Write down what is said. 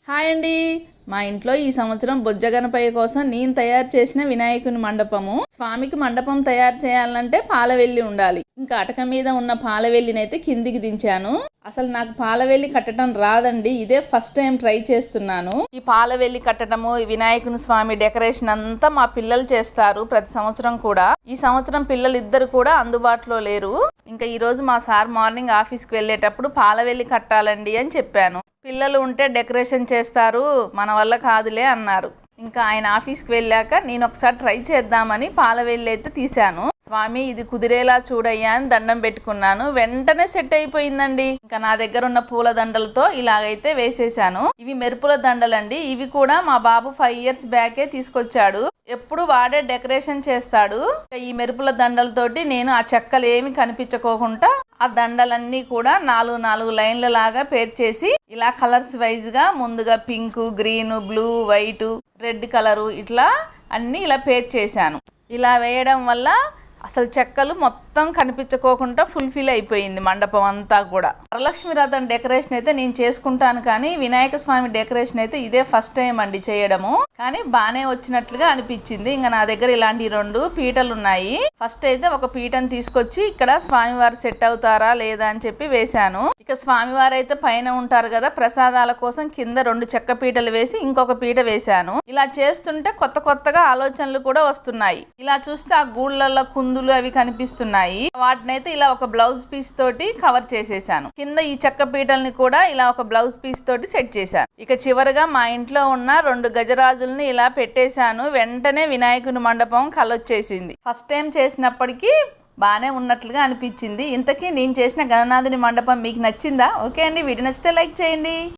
Hi అండి. మా ఇంట్లో ఈ సంవత్సరం బొజ్జ గణపయ్య కోసం నేను తయారు చేసిన వినాయకుని మండపము. స్వామికి మండపం తయారు చేయాలంటే పాలవెల్లి ఉండాలి. ఇంకా అటక మీద ఉన్న పాలవెల్లినైతే కిందికి దించాను. అసలు నాకు పాలవెల్లి కట్టడం రాదండి. ఇదే ఫస్ట్ టైం ట్రై చేస్తున్నాను. ఈ పాలవెల్లి కట్టడము, వినాయకుని స్వామి డెకరేషన్ అంతా మా పిల్లలు చేస్తారు ప్రతి సంవత్సరం కూడా. ఈ సంవత్సరం పిల్లలు ఇద్దరు కూడా అందుబాటులో లేరు. ఇంకా ఈరోజు మా సార్ మార్నింగ్ ఆఫీస్కి వెళ్ళేటప్పుడు పాలవెల్లి కట్టాలండి అని చెప్పాను. పిల్లలు ఉంటే డెకరేషన్ చేస్తారు, మన వల్ల కాదులే అన్నారు. ఇంకా ఆయన ఆఫీస్కి వెళ్ళాక నేను ఒకసారి ట్రై చేద్దామని పాలవెల్లి అయితే తీశాను. స్వామి ఇది కుదిరేలా చూడయ్యా అని దండం పెట్టుకున్నాను. వెంటనే సెట్ అయిపోయిందండి. ఇంకా నా దగ్గర ఉన్న పూల దండలతో ఇలాగైతే వేసేసాను. ఇవి మెరుపుల దండలండి. ఇవి కూడా మా బాబు 5 years బ్యాకే తీసుకొచ్చాడు. ఎప్పుడు వాడే డెకరేషన్ చేస్తాడు. ఈ మెరుపుల దండలతోటి నేను ఆ చెక్కలు ఏమి కనిపించుకోకుండా ఆ దండలన్నీ కూడా 4 లైన్ల లాగా పేర్చేసి ఇలా కలర్స్ వైజ్ గా ముందుగా pink, green, blue, white, red colour ఇట్లా అన్నీ ఇలా పేర్చేసాను. ఇలా వేయడం వల్ల అసలు చెక్కలు మొత్తం కనిపించుకోకుండా ఫుల్ఫిల్ అయిపోయింది మండపం అంతా కూడా. వరలక్ష్మి రథం డెకరేషన్ అయితే నేను చేసుకుంటాను, కానీ వినాయక స్వామి డెకరేషన్ అయితే ఇదే ఫస్ట్ టైం అండి చేయడము. కానీ బాగానే వచ్చినట్లుగా అనిపించింది. ఇంకా నా దగ్గర ఇలాంటి 2 పీటలు ఉన్నాయి. ఫస్ట్ అయితే ఒక పీటను తీసుకొచ్చి ఇక్కడ స్వామివారు సెట్ అవుతారా లేదా అని చెప్పి వేశాను. ఇక స్వామివారు అయితే పైన ఉంటారు కదా, ప్రసాదాల కోసం కింద 2 చెక్క పీటలు వేసి ఇంకొక పీట వేశాను. ఇలా చేస్తుంటే కొత్తగా ఆలోచనలు కూడా వస్తున్నాయి. ఇలా చూస్తే ఆ గూళ్ళల్లో కుందులు అవి కనిపిస్తున్నాయి. వాటినైతే ఇలా ఒక బ్లౌజ్ పీస్ తోటి కవర్ చేసేసాను. కింద ఈ చెక్క పీటల్ని కూడా ఇలా ఒక బ్లౌజ్ పీస్ తోటి సెట్ చేశాను. ఇక చివరిగా మా ఇంట్లో ఉన్న 2 గజరాజుల్ని ఇలా పెట్టేశాను. వెంటనే వినాయకుని మండపం కలొచ్చేసింది. ఫస్ట్ టైం చేసినప్పటికీ బాగానే ఉన్నట్లుగా అనిపించింది. ఇంతకీ నేను చేసిన గణనాథుని మండపం మీకు నచ్చిందా? ఓకే అండి, వీడియో నచ్చితే లైక్ చేయండి.